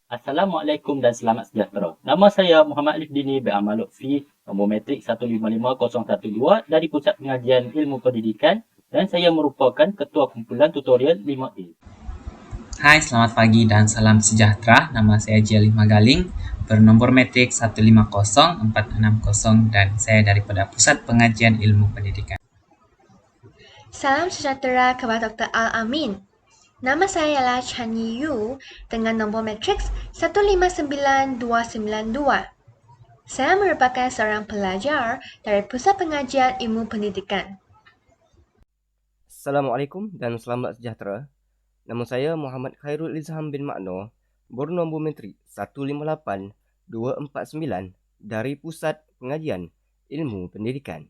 Assalamualaikum dan selamat sejahtera. Nama saya Muhammad Alif Dini beramal Lutfi, nombor matrik 155012 dari Pusat Pengajian Ilmu Pendidikan dan saya merupakan Ketua Kumpulan Tutorial 5A. Hai, selamat pagi dan salam sejahtera. Nama saya Jelly Magaling, bernombor matrik 150460 dan saya daripada Pusat Pengajian Ilmu Pendidikan. Salam sejahtera kepada Dr. Al-Amin. Nama saya ialah Chan Yi Yu dengan nombor matriks 159292. Saya merupakan seorang pelajar dari Pusat Pengajian Ilmu Pendidikan. Assalamualaikum dan selamat sejahtera. Nama saya Muhammad Khairul Izham bin Makno, bernombor matrik 158249 dari Pusat Pengajian Ilmu Pendidikan.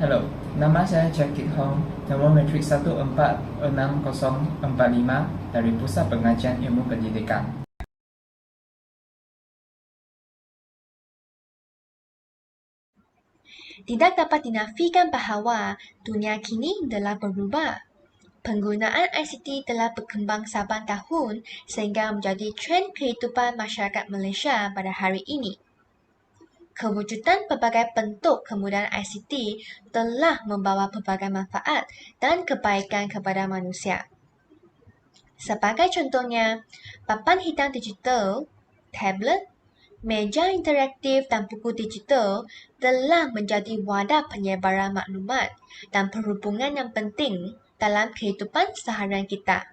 Hello, nama saya Jack Kit Hong, nombor matrik 146045 dari Pusat Pengajian Ilmu Pendidikan. Tidak dapat dinafikan bahawa dunia kini telah berubah. Penggunaan ICT telah berkembang saban tahun sehingga menjadi trend kehidupan masyarakat Malaysia pada hari ini. Kewujudan pelbagai bentuk kemudahan ICT telah membawa pelbagai manfaat dan kebaikan kepada manusia. Sebagai contohnya, papan hitam digital, tablet, meja interaktif dan buku digital telah menjadi wadah penyebaran maklumat dan perhubungan yang penting dalam kehidupan seharian kita.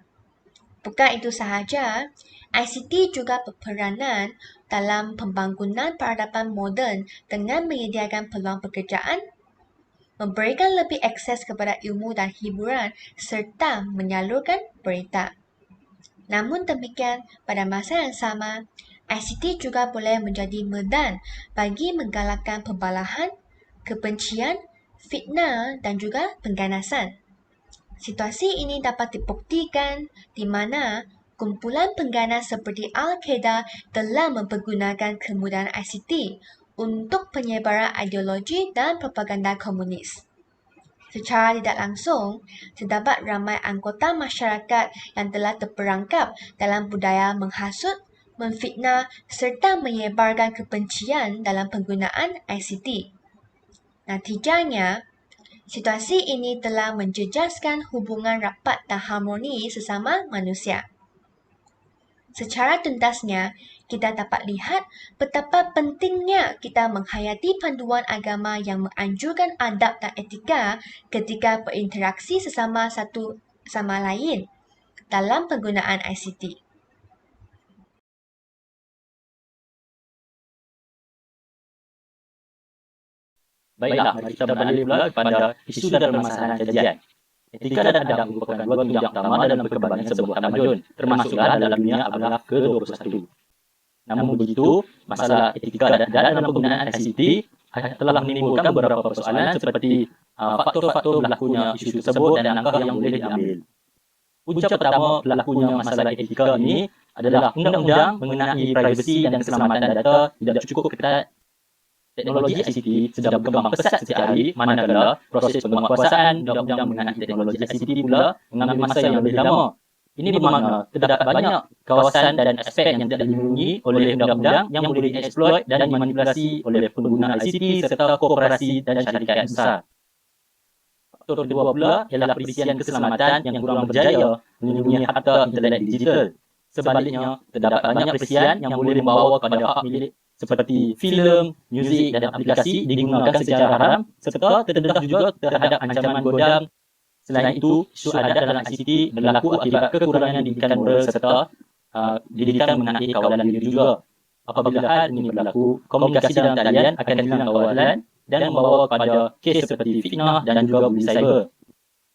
Bukan itu sahaja, ICT juga berperanan dalam pembangunan peradaban moden dengan menyediakan peluang pekerjaan, memberikan lebih akses kepada ilmu dan hiburan serta menyalurkan berita. Namun demikian, pada masa yang sama, ICT juga boleh menjadi medan bagi menggalakkan pembalahan, kebencian, fitnah dan juga pengganasan. Situasi ini dapat dibuktikan di mana kumpulan pengganas seperti Al-Qaeda telah mempergunakan kemudahan ICT untuk penyebaran ideologi dan propaganda komunis. Secara tidak langsung, terdapat ramai anggota masyarakat yang telah terperangkap dalam budaya menghasut, memfitnah serta menyebarkan kebencian dalam penggunaan ICT. Natijanya, situasi ini telah menjejaskan hubungan rapat dan harmoni sesama manusia. Secara tuntasnya, kita dapat lihat betapa pentingnya kita menghayati panduan agama yang menganjurkan adab dan etika ketika berinteraksi sesama satu sama lain dalam penggunaan ICT. Baiklah, mari kita beralih pula kepada isu dan permasalahan kajian. Etika dan adab merupakan dua tunjang utama dalam perkembangan sebuah tamadun, termasuklah dalam dunia abad ke-21. Namun begitu, masalah etika dan adab dalam penggunaan ICT telah menimbulkan beberapa persoalan seperti faktor-faktor berlakunya isu tersebut dan langkah yang boleh diambil. Punca pertama berlakunya masalah etika ini adalah undang-undang mengenai privasi dan keselamatan data tidak cukup ketat. Teknologi ICT sedang berkembang pesat setiap hari, manakala proses penguatkuasaan undang-undang mengenai teknologi ICT pula mengambil masa yang lebih lama. Ini bermakna terdapat banyak kawasan dan aspek yang tidak dilindungi oleh undang-undang yang boleh dieksploit dan dimanipulasi oleh pengguna ICT serta korporasi dan syarikat besar. Faktor kedua pula ialah perisian keselamatan yang kurang berjaya melindungi harta internet digital. Sebaliknya, terdapat banyak perisian yang boleh membawa kepada hak milik seperti filem, muzik dan aplikasi digunakan secara haram serta terdedah juga terhadap ancaman godam. Selain itu, isu adab dalam ICT berlaku akibat kekurangan didikan moral serta didikan mengenai kawalan diri juga. Apabila hal ini berlaku, komunikasi dalam talian akan hilang kawalan dan membawa kepada kes seperti fitnah dan juga bully cyber.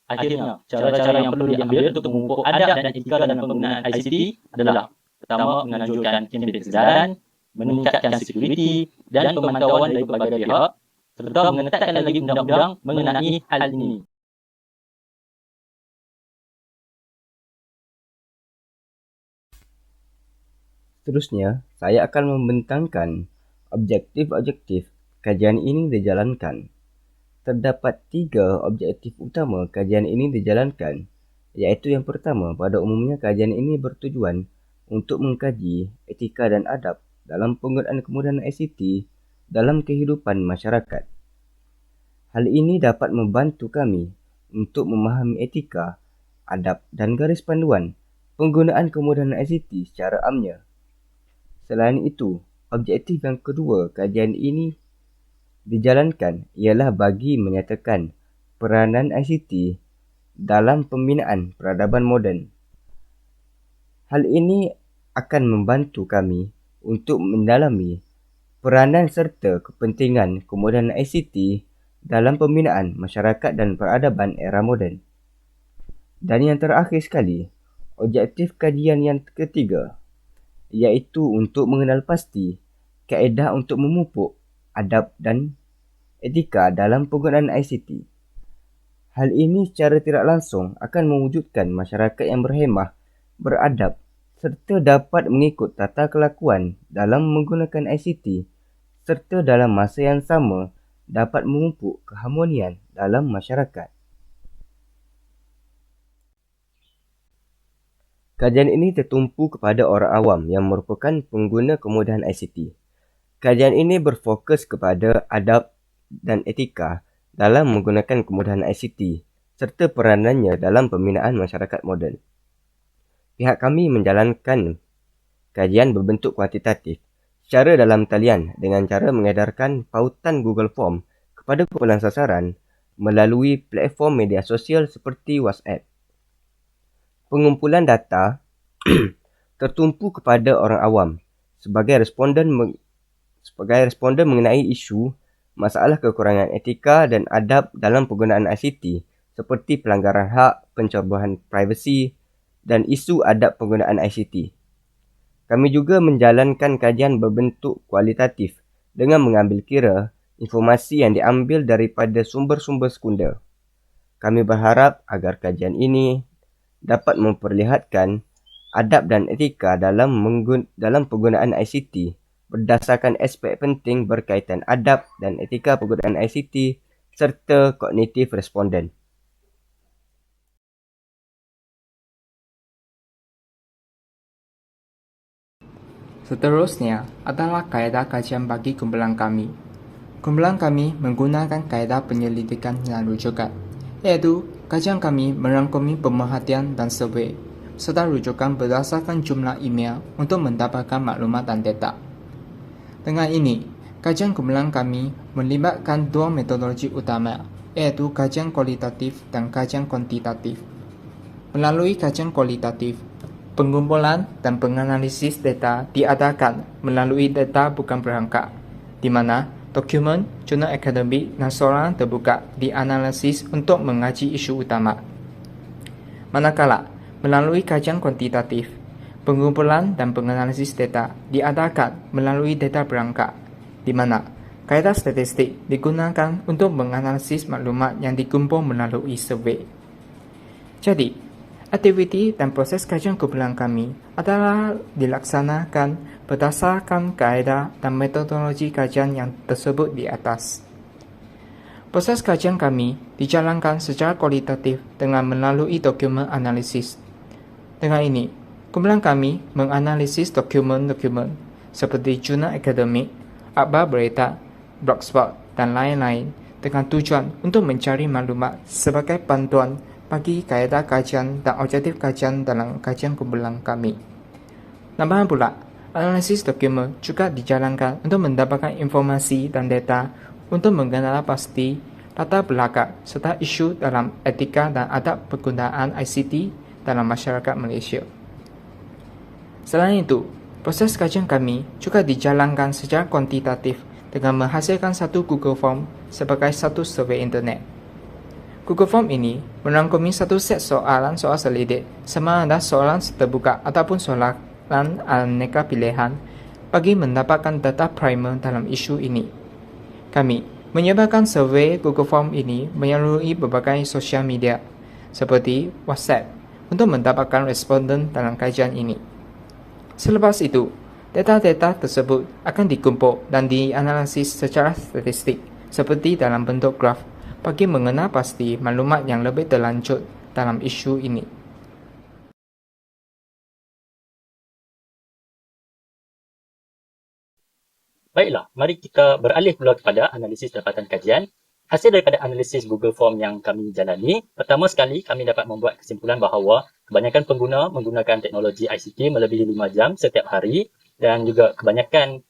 Akhirnya, cara-cara yang perlu diambil untuk memupuk adab dan etika dalam penggunaan ICT adalah pertama, menganjurkan kempen kesedaran, meningkatkan security dan pemantauan dari berbagai pihak serta mengetatkan lagi undang-undang mengenai hal ini. Seterusnya, saya akan membentangkan objektif-objektif kajian ini dijalankan. Terdapat 3 objektif utama kajian ini dijalankan, iaitu yang pertama, pada umumnya kajian ini bertujuan untuk mengkaji etika dan adab dalam penggunaan kemudahan ICT dalam kehidupan masyarakat. Hal ini dapat membantu kami untuk memahami etika, adab dan garis panduan penggunaan kemudahan ICT secara amnya. Selain itu, objektif yang kedua kajian ini dijalankan ialah bagi menyatakan peranan ICT dalam pembinaan peradaban moden. Hal ini akan membantu kami untuk mendalami peranan serta kepentingan kemudahan ICT dalam pembinaan masyarakat dan peradaban era moden. Dan yang terakhir sekali, objektif kajian yang ketiga iaitu untuk mengenal pasti kaedah untuk memupuk adab dan etika dalam penggunaan ICT. Hal ini secara tidak langsung akan mewujudkan masyarakat yang berhemah, beradab serta dapat mengikut tata kelakuan dalam menggunakan ICT serta dalam masa yang sama dapat memupuk keharmonian dalam masyarakat. Kajian ini tertumpu kepada orang awam yang merupakan pengguna kemudahan ICT. Kajian ini berfokus kepada adab dan etika dalam menggunakan kemudahan ICT serta peranannya dalam pembinaan masyarakat moden. Pihak kami menjalankan kajian berbentuk kuantitatif secara dalam talian dengan cara mengedarkan pautan Google Form kepada kumpulan sasaran melalui platform media sosial seperti WhatsApp. Pengumpulan data tertumpu kepada orang awam sebagai responden mengenai isu masalah kekurangan etika dan adab dalam penggunaan ICT seperti pelanggaran hak, pencabulan privasi dan isu adab penggunaan ICT. Kami juga menjalankan kajian berbentuk kualitatif dengan mengambil kira informasi yang diambil daripada sumber-sumber sekunder. Kami berharap agar kajian ini dapat memperlihatkan adab dan etika dalam penggunaan ICT berdasarkan aspek penting berkaitan adab dan etika penggunaan ICT serta kognitif responden. Seterusnya adalah kaedah kajian bagi kumpulan kami. Kumpulan kami menggunakan kaedah penyelidikan dan rujukan, iaitu kajian kami merangkumi pemerhatian dan survei, serta rujukan berdasarkan jumlah email untuk mendapatkan maklumat dan data. Dengan ini, kajian kumpulan kami melibatkan dua metodologi utama, iaitu kajian kualitatif dan kajian kuantitatif. Melalui kajian kualitatif, pengumpulan dan penganalisis data diadakan melalui data bukan perangkat, di mana dokumen, jurnal akademik dan soalan terbuka dianalisis untuk mengaji isu utama. Manakala, melalui kajian kuantitatif, pengumpulan dan penganalisis data diadakan melalui data perangkat, di mana kaedah statistik digunakan untuk menganalisis maklumat yang dikumpul melalui survei. Jadi, aktiviti dan proses kajian kumpulan kami adalah dilaksanakan berdasarkan kaedah dan metodologi kajian yang tersebut di atas. Proses kajian kami dijalankan secara kualitatif dengan melalui dokumen analisis. Dengan ini, kumpulan kami menganalisis dokumen-dokumen seperti jurnal akademik, akhbar berita, blogspot dan lain-lain dengan tujuan untuk mencari maklumat sebagai panduan bagi kaedah kajian dan objektif kajian dalam kajian kumpulan kami. Tambahan pula, analisis dokumen juga dijalankan untuk mendapatkan informasi dan data untuk mengenal pasti latar belakang serta isu dalam etika dan adab penggunaan ICT dalam masyarakat Malaysia. Selain itu, proses kajian kami juga dijalankan secara kuantitatif dengan menghasilkan satu Google Form sebagai satu survei internet. Google Form ini merangkumi satu set soalan selidik sama ada soalan terbuka ataupun soalan aneka pilihan bagi mendapatkan data primer dalam isu ini. Kami menyebarkan survei Google Form ini melalui berbagai sosial media seperti WhatsApp untuk mendapatkan responden dalam kajian ini. Selepas itu, data-data tersebut akan dikumpul dan dianalisis secara statistik seperti dalam bentuk graf bagi mengenal pasti maklumat yang lebih terlanjut dalam isu ini. Baiklah, mari kita beralih pula kepada analisis dapatan kajian. Hasil daripada analisis Google Form yang kami jalani, pertama sekali kami dapat membuat kesimpulan bahawa kebanyakan pengguna menggunakan teknologi ICT melebihi 5 jam setiap hari dan juga kebanyakan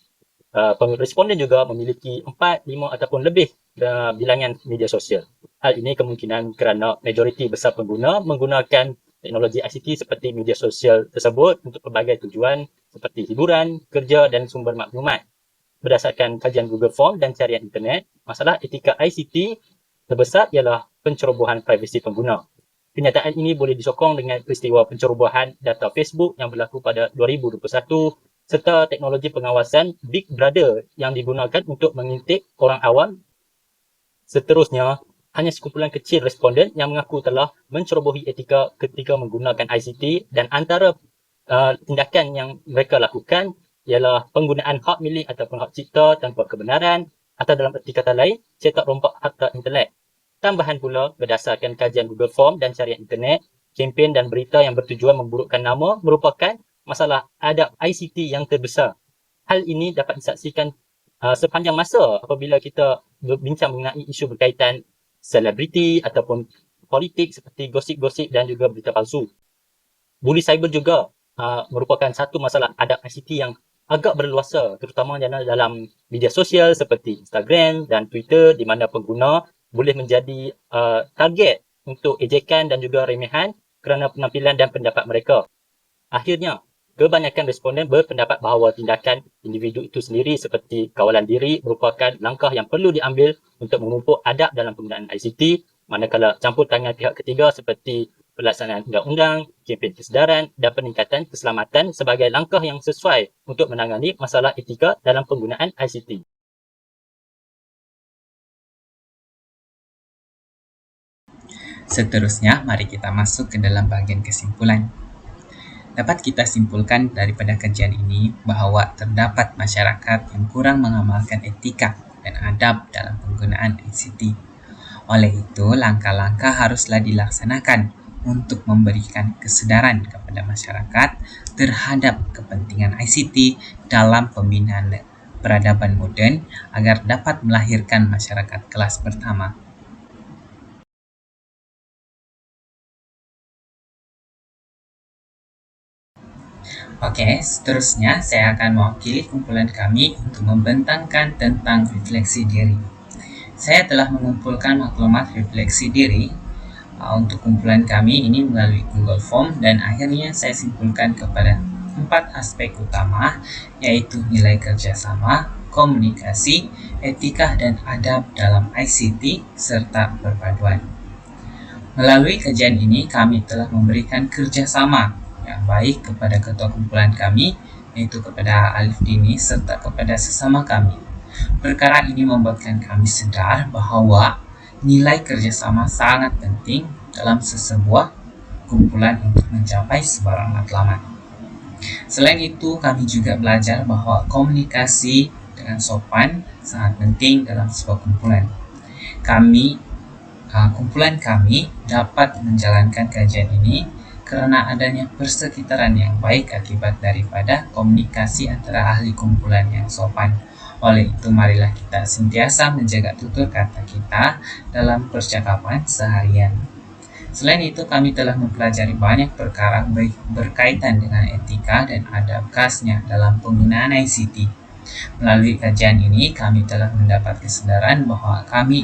responden juga memiliki 4, 5 ataupun lebih bilangan media sosial. Hal ini kemungkinan kerana majoriti besar pengguna menggunakan teknologi ICT seperti media sosial tersebut untuk pelbagai tujuan seperti hiburan, kerja dan sumber maklumat. Berdasarkan kajian Google Form dan carian internet, masalah etika ICT terbesar ialah pencerobohan privasi pengguna. Kenyataan ini boleh disokong dengan peristiwa pencerobohan data Facebook yang berlaku pada 2021 serta teknologi pengawasan Big Brother yang digunakan untuk mengintip orang awam. Seterusnya, hanya sekumpulan kecil responden yang mengaku telah mencerobohi etika ketika menggunakan ICT dan antara tindakan yang mereka lakukan ialah penggunaan hak milik ataupun hak cipta tanpa kebenaran atau dalam erti kata lain, cetak rompak harta intelek. Tambahan pula, berdasarkan kajian Google Form dan carian internet, kempen dan berita yang bertujuan memburukkan nama merupakan masalah adab ICT yang terbesar. Hal ini dapat disaksikan sepanjang masa apabila kita berbincang mengenai isu berkaitan selebriti ataupun politik seperti gosip-gosip dan juga berita palsu. Bully cyber juga merupakan satu masalah adab ICT yang agak berluasa, terutama dalam media sosial seperti Instagram dan Twitter di mana pengguna boleh menjadi target untuk ejekan dan juga remehan kerana penampilan dan pendapat mereka. Akhirnya, kebanyakan responden berpendapat bahawa tindakan individu itu sendiri seperti kawalan diri merupakan langkah yang perlu diambil untuk memupuk adab dalam penggunaan ICT, manakala campur tangan pihak ketiga seperti pelaksanaan undang-undang, kempen kesedaran dan peningkatan keselamatan sebagai langkah yang sesuai untuk menangani masalah etika dalam penggunaan ICT. Seterusnya, mari kita masuk ke dalam bahagian kesimpulan. Dapat kita simpulkan daripada kajian ini bahawa terdapat masyarakat yang kurang mengamalkan etika dan adab dalam penggunaan ICT. Oleh itu, langkah-langkah haruslah dilaksanakan untuk memberikan kesedaran kepada masyarakat terhadap kepentingan ICT dalam pembinaan peradaban moden agar dapat melahirkan masyarakat kelas pertama. Oke, seterusnya saya akan mewakili kumpulan kami untuk membentangkan tentang refleksi diri. Saya telah mengumpulkan maklumat refleksi diri untuk kumpulan kami ini melalui Google Form dan akhirnya saya simpulkan kepada 4 aspek utama, yaitu nilai kerjasama, komunikasi, etika dan adab dalam ICT, serta perpaduan. Melalui kajian ini, kami telah memberikan kerjasama yang baik kepada ketua kumpulan kami, yaitu kepada Alif Dini serta kepada sesama kami. Perkara ini membuatkan kami sedar bahawa nilai kerjasama sangat penting dalam sesebuah kumpulan untuk mencapai sebarang matlamat. Selain itu, kami juga belajar bahawa komunikasi dengan sopan sangat penting dalam sebuah kumpulan. Kumpulan kami dapat menjalankan kajian ini kerana adanya persekitaran yang baik akibat daripada komunikasi antara ahli kumpulan yang sopan. Oleh itu, marilah kita sentiasa menjaga tutur kata kita dalam percakapan seharian. Selain itu, kami telah mempelajari banyak perkara berkaitan dengan etika dan adab khasnya dalam penggunaan ICT. Melalui kajian ini, kami telah mendapat kesedaran bahawa kami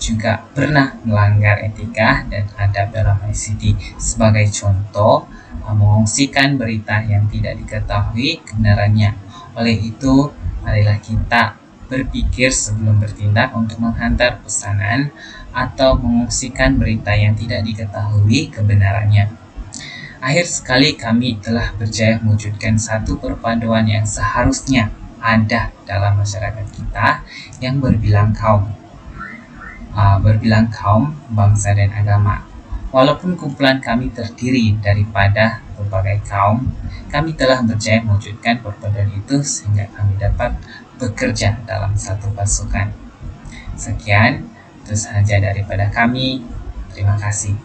juga pernah melanggar etika dan adab dalam ICT. Sebagai contoh, mengongsikan berita yang tidak diketahui kebenarannya. Oleh itu, marilah kita berpikir sebelum bertindak untuk menghantar pesanan atau mengongsikan berita yang tidak diketahui kebenarannya. Akhir sekali, kami telah berjaya mewujudkan satu perpaduan yang seharusnya ada dalam masyarakat kita yang berbilang kaum, bangsa dan agama. Walaupun kumpulan kami terdiri daripada berbagai kaum, kami telah berjaya mewujudkan perpaduan itu sehingga kami dapat bekerja dalam satu pasukan. Sekian, itu sahaja daripada kami. Terima kasih.